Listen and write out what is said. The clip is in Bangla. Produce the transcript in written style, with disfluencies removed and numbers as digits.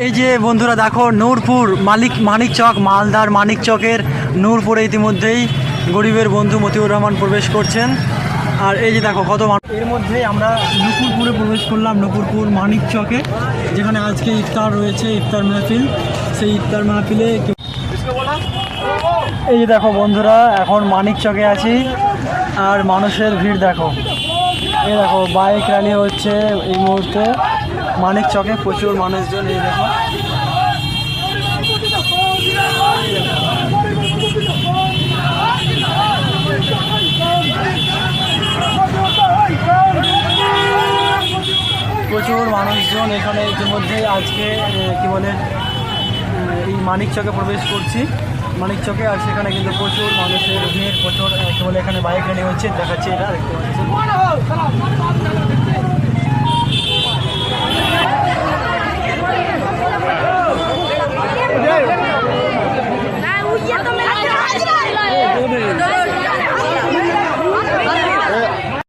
এই যে বন্ধুরা দেখো নূরপুর মানিক চক, মালদার মানিক চকের নূরপুরে ইতিমধ্যেই গরিবের বন্ধু মতিউর রহমান প্রবেশ করছেন। আর এই যে দেখো কত এর মধ্যেই আমরা নুপুরপুরে প্রবেশ করলাম, নুপুরপুর মানিক চকে, যেখানে আজকে ইফতার রয়েছে, ইফতার মাহফিল। সেই ইফতার মাহফিলে এই যে দেখো বন্ধুরা এখন মানিক চকে আছি আর মানুষের ভিড় দেখো। এই দেখো বাইক র্যালি হচ্ছে এই মুহূর্তে মানিক চকে, প্রচুর মানুষজন। এই দেখো প্রচুর মানুষজন এখানে ইতিমধ্যে আজকে কি বলে এই মানিক চকে প্রবেশ করছি, মানিক চকে। আর সেখানে কিন্তু প্রচুর মানুষের ভিড়, প্রচুর কি বলে এখানে বাইক র্যালি হচ্ছে, দেখাচ্ছে এটা দেখতে পাচ্ছি।